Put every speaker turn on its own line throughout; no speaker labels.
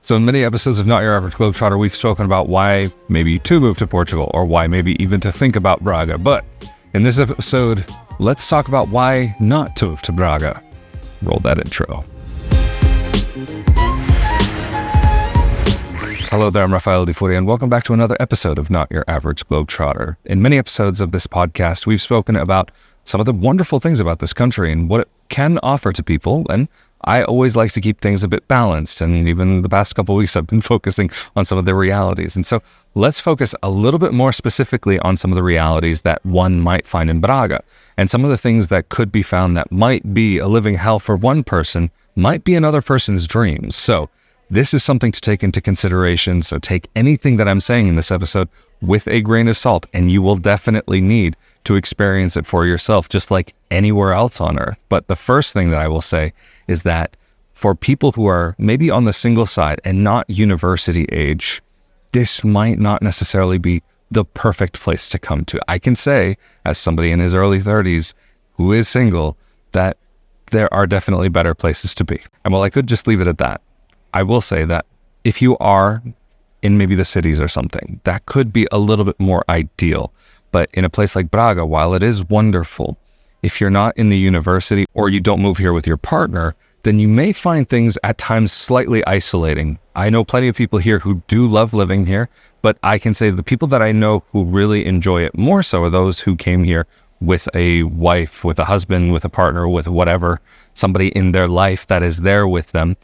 So in many episodes of Not Your Average Globetrotter, we've spoken about why maybe to move to Portugal or why maybe even to think about Braga. But in this episode, let's talk about why not to move to Braga. Roll that intro. Hello there, I'm Rafael Furia, and welcome back to another episode of Not Your Average Globetrotter. In many episodes of this podcast, we've spoken about some of the wonderful things about this country and what it can offer to people, and I always like to keep things a bit balanced, and even the past couple of weeks I've been focusing on some of the realities. And so let's focus a little bit more specifically on some of the realities that one might find in Braga, and some of the things that could be found that might be a living hell for one person might be another person's dreams. So this is something to take into consideration, so take anything that I'm saying in this episode with a grain of salt, and you will definitely need to experience it for yourself, just like anywhere else on earth. But the first thing that I will say is that for people who are maybe on the single side and not university age, this might not necessarily be the perfect place to come to. I can say, as somebody in his early 30s who is single, that there are definitely better places to be. And while I could just leave it at that, I will say that if you are in maybe the cities or something, that could be a little bit more ideal. But in a place like Braga, while it is wonderful, if you're not in the university or you don't move here with your partner, then you may find things at times slightly isolating. I know plenty of people here who do love living here, but I can say the people that I know who really enjoy it more so are those who came here with a wife, with a husband, with a partner, with whatever, somebody in their life that is there with them.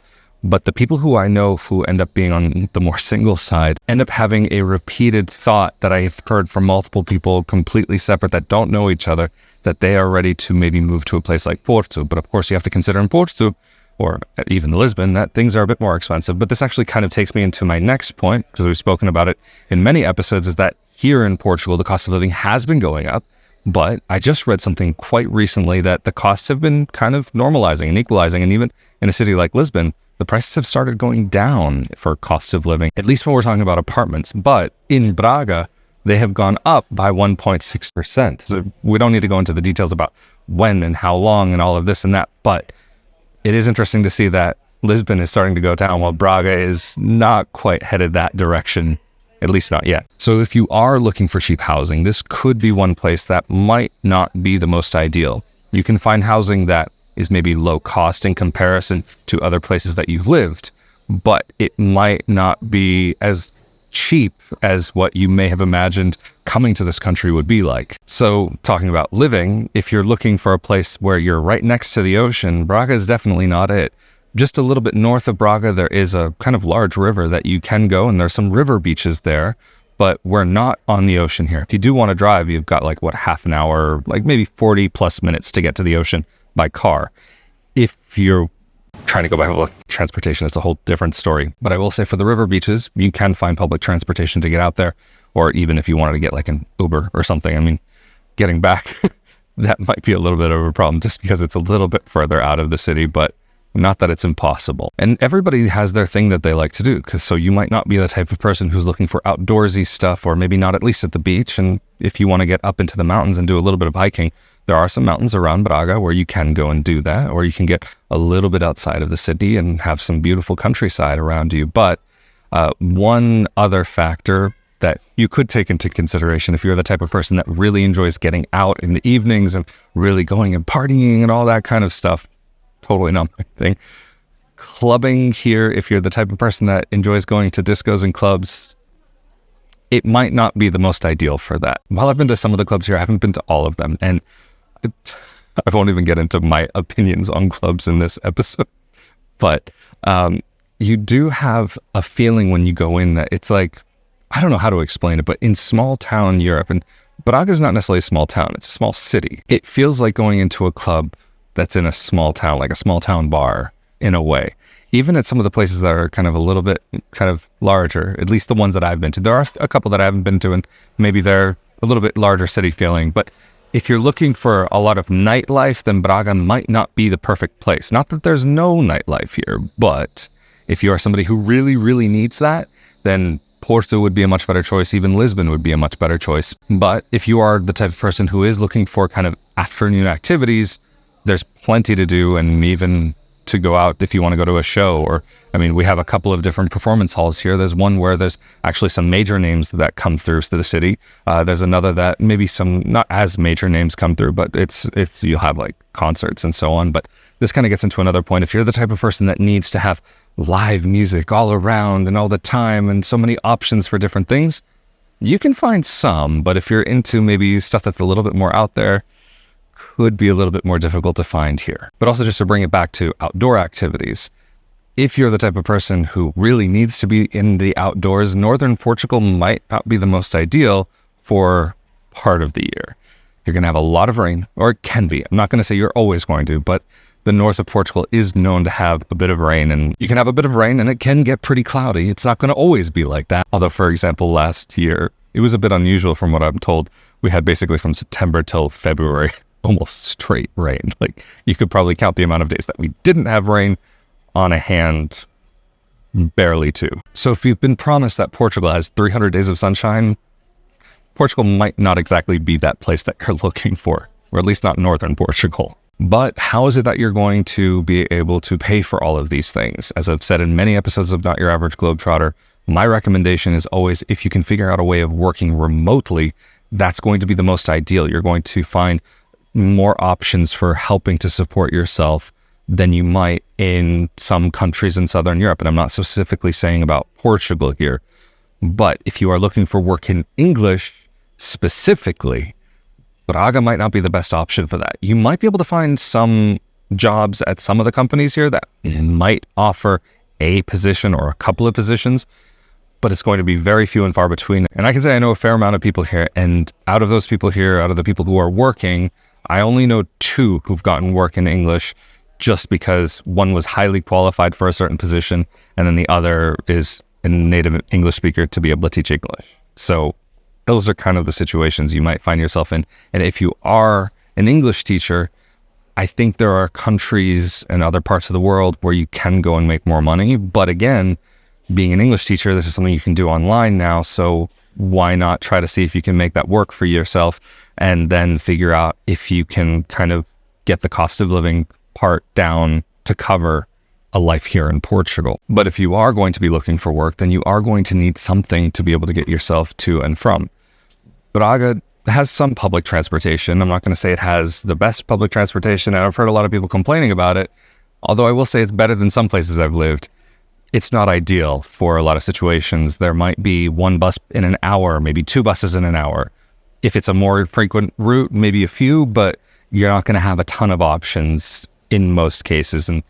But the people who I know who end up being on the more single side end up having a repeated thought that I've heard from multiple people completely separate that don't know each other, that they are ready to maybe move to a place like Porto. But of course you have to consider in Porto, or even Lisbon, that things are a bit more expensive. But this actually kind of takes me into my next point, because we've spoken about it in many episodes, is that here in Portugal, the cost of living has been going up. But I just read something quite recently that the costs have been kind of normalizing and equalizing. And even in a city like Lisbon, the prices have started going down for costs of living, at least when we're talking about apartments. But in Braga, they have gone up by 1.6%. So we don't need to go into the details about when and how long and all of this and that, but it is interesting to see that Lisbon is starting to go down while Braga is not quite headed that direction, at least not yet. So if you are looking for cheap housing, this could be one place that might not be the most ideal. You can find housing that is maybe low cost in comparison to other places that you've lived, but it might not be as cheap as what you may have imagined coming to this country would be like. So talking about living, if you're looking for a place where you're right next to the ocean, Braga is definitely not it. Just a little bit north of Braga, there is a kind of large river that you can go, and there's some river beaches there, but we're not on the ocean here. If you do want to drive, you've got like, what, half an hour, like maybe 40 plus minutes to get to the ocean by car. If you're trying to go by public transportation, it's a whole different story. But I will say for the river beaches, you can find public transportation to get out there, or even if you wanted to get like an Uber or something. I mean, getting back, that might be a little bit of a problem just because it's a little bit further out of the city, but not that it's impossible. And everybody has their thing that they like to do, because so you might not be the type of person who's looking for outdoorsy stuff, or maybe not at least at the beach. And if you want to get up into the mountains and do a little bit of hiking, there are some mountains around Braga where you can go and do that, or you can get a little bit outside of the city and have some beautiful countryside around you. But one other factor that you could take into consideration if you're the type of person that really enjoys getting out in the evenings and really going and partying and all that kind of stuff, totally not my thing. Clubbing here, if you're the type of person that enjoys going to discos and clubs, it might not be the most ideal for that. While I've been to some of the clubs here, I haven't been to all of them. And I won't even get into my opinions on clubs in this episode. But you do have a feeling when you go in that it's like, I don't know how to explain it, but in small town Europe, and Braga is not necessarily a small town, it's a small city. It feels like going into a club that's in a small town, like a small town bar in a way. Even at some of the places that are kind of a little bit kind of larger, at least the ones that I've been to. There are a couple that I haven't been to, and maybe they're a little bit larger city feeling. But if you're looking for a lot of nightlife, then Braga might not be the perfect place. Not that there's no nightlife here, but if you are somebody who really, really needs that, then Porto would be a much better choice. Even Lisbon would be a much better choice. But if you are the type of person who is looking for kind of afternoon activities, there's plenty to do, and even to go out if you want to go to a show. Or, I mean, we have a couple of different performance halls here. There's one where there's actually some major names that come through to the city. There's another that maybe some not as major names come through, but it's you'll have like concerts and so on. But this kind of gets into another point. If you're the type of person that needs to have live music all around and all the time and so many options for different things, you can find some. But if you're into maybe stuff that's a little bit more out there, could be a little bit more difficult to find here. But also, just to bring it back to outdoor activities, if you're the type of person who really needs to be in the outdoors, northern Portugal might not be the most ideal for part of the year. You're going to have a lot of rain, or it can be. I'm not going to say you're always going to, but the north of Portugal is known to have a bit of rain, and you can have a bit of rain and it can get pretty cloudy. It's not going to always be like that. Although, for example, last year, it was a bit unusual from what I'm told. We had basically from September till February, almost straight rain. Like, you could probably count the amount of days that we didn't have rain on a hand, barely two. So if you've been promised that Portugal has 300 days of sunshine, Portugal might not exactly be that place that you're looking for, or at least not northern Portugal. But how is it that you're going to be able to pay for all of these things? As I've said in many episodes of Not Your Average Globetrotter, my recommendation is always, if you can figure out a way of working remotely, that's going to be the most ideal. You're going to find more options for helping to support yourself than you might in some countries in Southern Europe. And I'm not specifically saying about Portugal here, but if you are looking for work in English specifically, Braga might not be the best option for that. You might be able to find some jobs at some of the companies here that might offer a position or a couple of positions, but it's going to be very few and far between. And I can say I know a fair amount of people here, and out of those people here, out of the people who are working, I only know 2 who've gotten work in English, just because one was highly qualified for a certain position, and then the other is a native English speaker to be able to teach English. So those are kind of the situations you might find yourself in. And if you are an English teacher, I think there are countries and other parts of the world where you can go and make more money. But again, being an English teacher, this is something you can do online now. So why not try to see if you can make that work for yourself, and then figure out if you can kind of get the cost of living part down to cover a life here in Portugal. But if you are going to be looking for work, then you are going to need something to be able to get yourself to and from. Braga has some public transportation. I'm not going to say it has the best public transportation, and I've heard a lot of people complaining about it. Although I will say it's better than some places I've lived. It's not ideal for a lot of situations. There might be 1 bus in an hour, maybe 2 buses in an hour. If it's a more frequent route, maybe a few, but you're not going to have a ton of options in most cases. And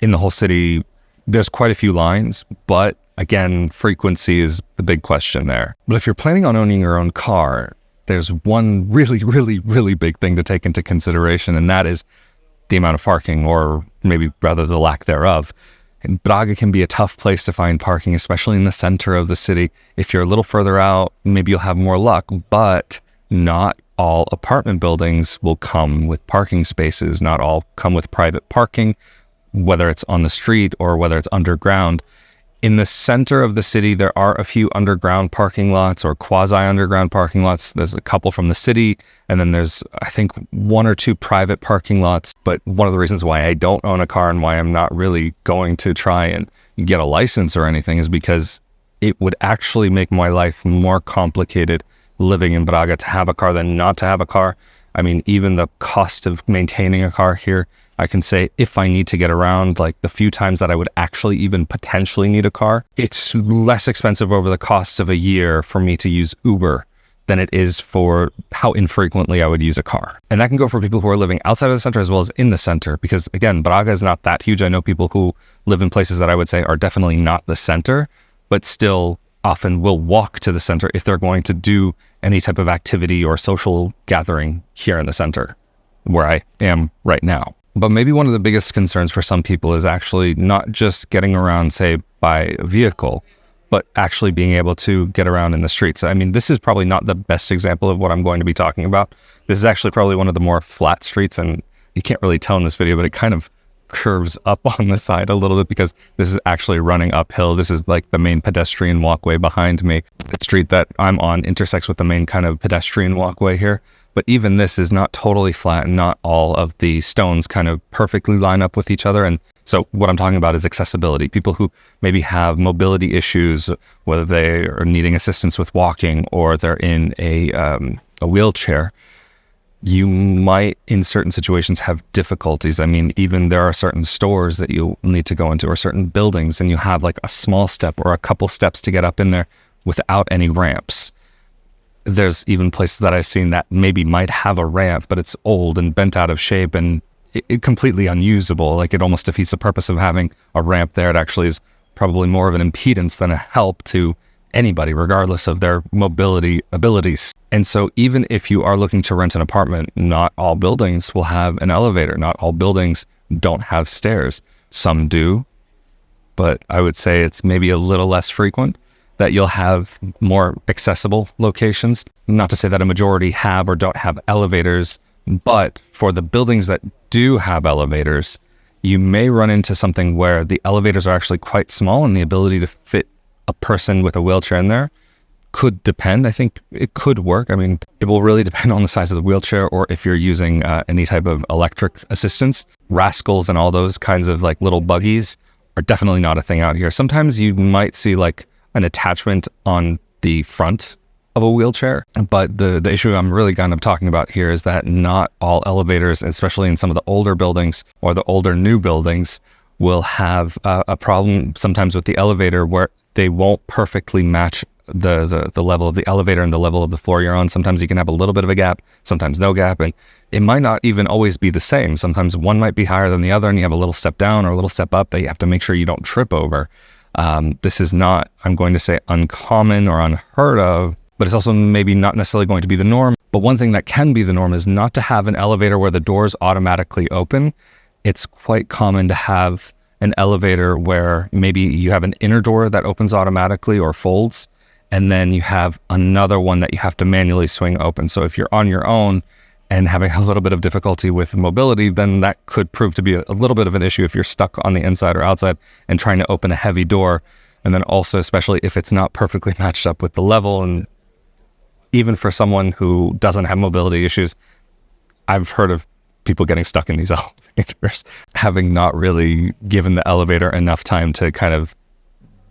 in the whole city, there's quite a few lines, but again, frequency is the big question there. But if you're planning on owning your own car, there's one really big thing to take into consideration, and that is the amount of parking, or maybe rather the lack thereof. And Braga can be a tough place to find parking, especially in the center of the city. If you're a little further out, maybe you'll have more luck, but not all apartment buildings will come with parking spaces. Not all come with private parking, whether it's on the street or whether it's underground. In the center of the city, there are a few underground parking lots or quasi-underground parking lots. There's a couple from the city, and then there's, I think, 1 or 2 private parking lots. But one of the reasons why I don't own a car and why I'm not really going to try and get a license or anything is because it would actually make my life more complicated living in Braga to have a car than not to have a car. I mean, even the cost of maintaining a car here, I can say if I need to get around, like the few times that I would actually even potentially need a car, it's less expensive over the cost of a year for me to use Uber than it is for how infrequently I would use a car. And that can go for people who are living outside of the center as well as in the center, because again, Braga is not that huge. I know people who live in places that I would say are definitely not the center, but still often will walk to the center if they're going to do any type of activity or social gathering here in the center, where I am right now. But maybe one of the biggest concerns for some people is actually not just getting around, say, by vehicle, but actually being able to get around in the streets. I mean, this is probably not the best example of what I'm going to be talking about. This is actually probably one of the more flat streets, and you can't really tell in this video, but it kind of curves up on the side a little bit because this is actually running uphill. This is like the main pedestrian walkway behind me. The street that I'm on intersects with the main kind of pedestrian walkway here. But even this is not totally flat, and not all of the stones kind of perfectly line up with each other. And So what I'm talking about is accessibility. People who maybe have mobility issues, whether they are needing assistance with walking or they're in a wheelchair, you might, in certain situations, have difficulties. I mean, even there are certain stores that you need to go into or certain buildings, and you have like a small step or a couple steps to get up in there without any ramps. There's even places that I've seen that maybe might have a ramp, but it's old and bent out of shape and it completely unusable. Like, it almost defeats the purpose of having a ramp there. It actually is probably more of an impedance than a help to anybody, regardless of their mobility abilities. And so even if you are looking to rent an apartment, not all buildings will have an elevator. Not all buildings don't have stairs. Some do, but I would say it's maybe a little less frequent that you'll have more accessible locations. Not to say that a majority have or don't have elevators, but for the buildings that do have elevators, you may run into something where the elevators are actually quite small and the ability to fit a person with a wheelchair in there could depend. I think it could work. I mean, it will really depend on the size of the wheelchair or if you're using any type of electric assistance. Rascals and all those kinds of like little buggies are definitely not a thing out here. Sometimes you might see like an attachment on the front of a wheelchair, but the issue I'm really kind of talking about here is that not all elevators, especially in some of the older buildings or the older new buildings, will have a problem sometimes with the elevator where they won't perfectly match the level of the elevator and the level of the floor you're on. Sometimes you can have a little bit of a gap, sometimes no gap, and it might not even always be the same. Sometimes one might be higher than the other and you have a little step down or a little step up that you have to make sure you don't trip over. This is not, I'm going to say, uncommon or unheard of, but it's also maybe not necessarily going to be the norm. But one thing that can be the norm is not to have an elevator where the doors automatically open. It's quite common to have an elevator where maybe you have an inner door that opens automatically or folds, and then you have another one that you have to manually swing open. So if you're on your own and having a little bit of difficulty with mobility, then that could prove to be a little bit of an issue if you're stuck on the inside or outside and trying to open a heavy door. And then also, especially if it's not perfectly matched up with the level. And even for someone who doesn't have mobility issues, I've heard of people getting stuck in these elevators, having not really given the elevator enough time to kind of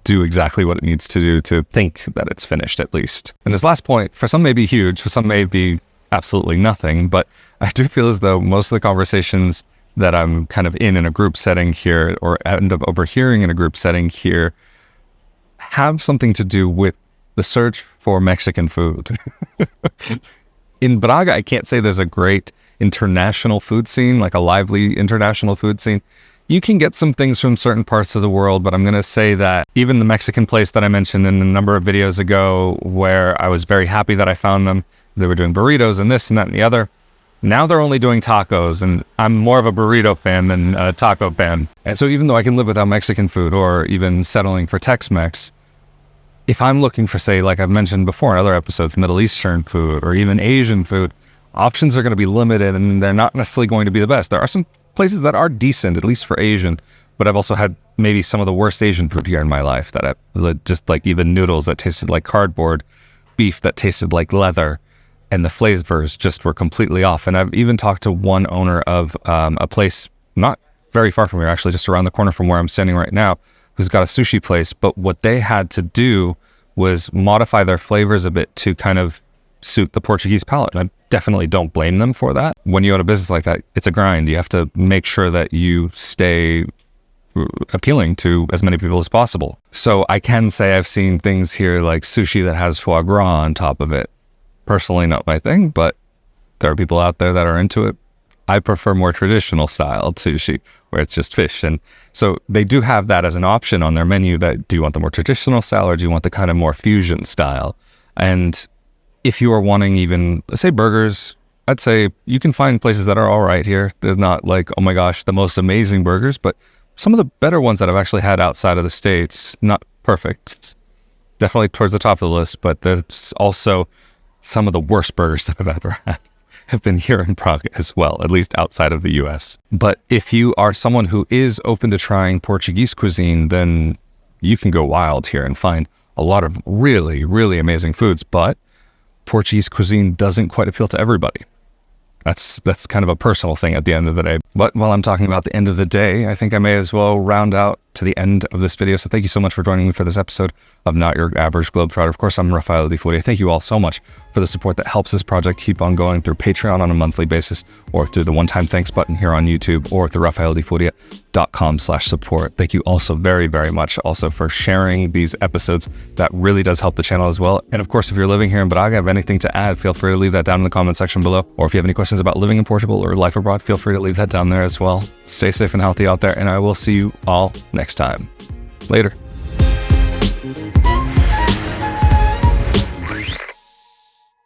do exactly what it needs to do to think that it's finished, at least. And this last point, for some may be huge, for some may be absolutely nothing, but I do feel as though most of the conversations that I'm kind of in a group setting here, or end up overhearing in a group setting here, have something to do with the search for Mexican food. In Braga, I can't say there's a great international food scene, like a lively international food scene. You can get some things from certain parts of the world, but I'm going to say that even the Mexican place that I mentioned in a number of videos ago, where I was very happy that I found them, they were doing burritos and this and that and the other. Now they're only doing tacos, and I'm more of a burrito fan than a taco fan. And so even though I can live without Mexican food or even settling for Tex-Mex, if I'm looking for, say, like I've mentioned before in other episodes, Middle Eastern food or even Asian food, options are going to be limited and they're not necessarily going to be the best. There are some places that are decent, at least for Asian, but I've also had maybe some of the worst Asian food here in my life that I've just like even noodles that tasted like cardboard, beef that tasted like leather, and the flavors just were completely off. And I've even talked to one owner of a place not very far from here, actually just around the corner from where I'm standing right now, who's got a sushi place. But what they had to do was modify their flavors a bit to kind of suit the Portuguese palate. And I definitely don't blame them for that. When you own a business like that, it's a grind. You have to make sure that you stay appealing to as many people as possible. So I can say I've seen things here like sushi that has foie gras on top of it. Personally, not my thing, but there are people out there that are into it. I prefer more traditional style sushi where it's just fish. And so they do have that as an option on their menu, that do you want the more traditional style or do you want the kind of more fusion style? And if you are wanting even, let's say burgers, I'd say you can find places that are all right here. There's not like, oh my gosh, the most amazing burgers, but some of the better ones that I've actually had outside of the States, not perfect, definitely towards the top of the list, but there's also some of the worst burgers that I've ever had have been here in Prague as well, at least outside of the US. But if you are someone who is open to trying Portuguese cuisine, then you can go wild here and find a lot of really, really amazing foods. But Portuguese cuisine doesn't quite appeal to everybody. That's kind of a personal thing at the end of the day. But while I'm talking about the end of the day, I think I may as well round out to the end of this video. So thank you so much for joining me for this episode of Not Your Average Globetrotter. Of course, I'm Rafael de Furia. Thank you all so much for the support that helps this project keep on going through Patreon on a monthly basis, or through the one-time thanks button here on YouTube, or through rafaeldefuria.com/support. Thank you also very, very much also for sharing these episodes. That really does help the channel as well. And of course, if you're living here in Braga, have anything to add, feel free to leave that down in the comment section below. Or if you have any questions about living in Portugal or life abroad, feel free to leave that down there as well. Stay safe and healthy out there, and I will see you all next time. Later.